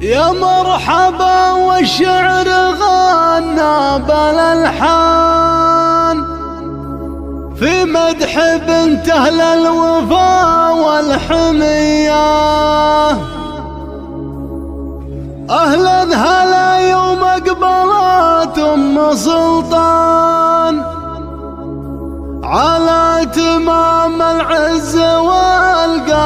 يا مرحبا والشعر غنى بالالحان في مدح بنت اهل الوفا والحميه. اهلا هلا يوم اقبلت ام سلطان على تمام العز والقابليه.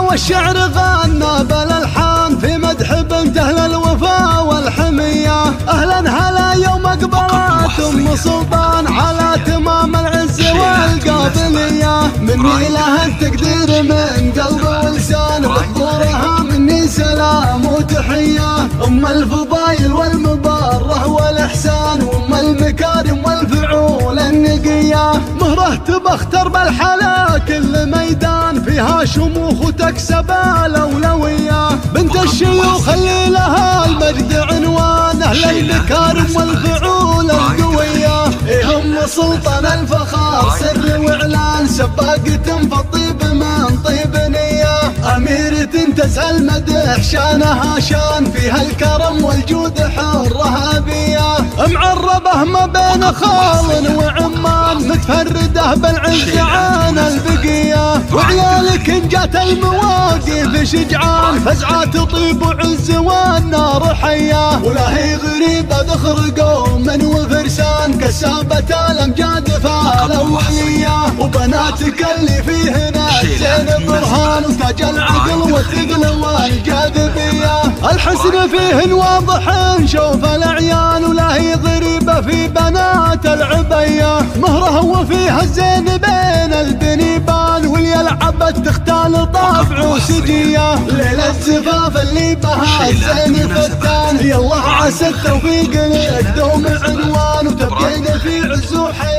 والشعر غنى بالالحان في مدح بنت اهل الوفا والحميه. اهلا هلا يوم اقبلت ام سلطان على تمام العز والقابليه. مني لها التقدير من قلب ولسان بحضورها مني سلام وتحيه. ام الفضايل والمبره والاحسان وام المكارم والفعول النقيه. مهره تبختر بالحلا كل ميدان فيها شموخ وتكسب الاولويه. بنت الشيوخ اللي لها المجد عنوان اهل المكارم والفعول القويه. هم سلطان الفخار سر واعلان سباقة فالطيب من طيب نيه. اميرة تسعى المدح شانها شان فيها الكرم والجود حره ابيه. معربه ما بين خال وعمان متفرده بالعز عن البقيه. وعيالك ان جات المواقف شجعان فزعه تطيب وعز والنار حيه. ولا هي غريبه ذخر قوم وفرسان كسابه الامجاد فالاوليه. وبناتك اللي فيهن زين برهان وتاج العقل والثقل والجاذبيه. الحسن فيهن واضح نشوف الاعيان ولا هي غريبه في بنات العبيه. مهره وفيها الزين بين البنيبان واللي يلعبت تختال طابع وسجيه. ليله الزفاف اللي بها الزين فتان يالله عسى التوفيق لك دوم عنوان وتبقين في عز وحياه.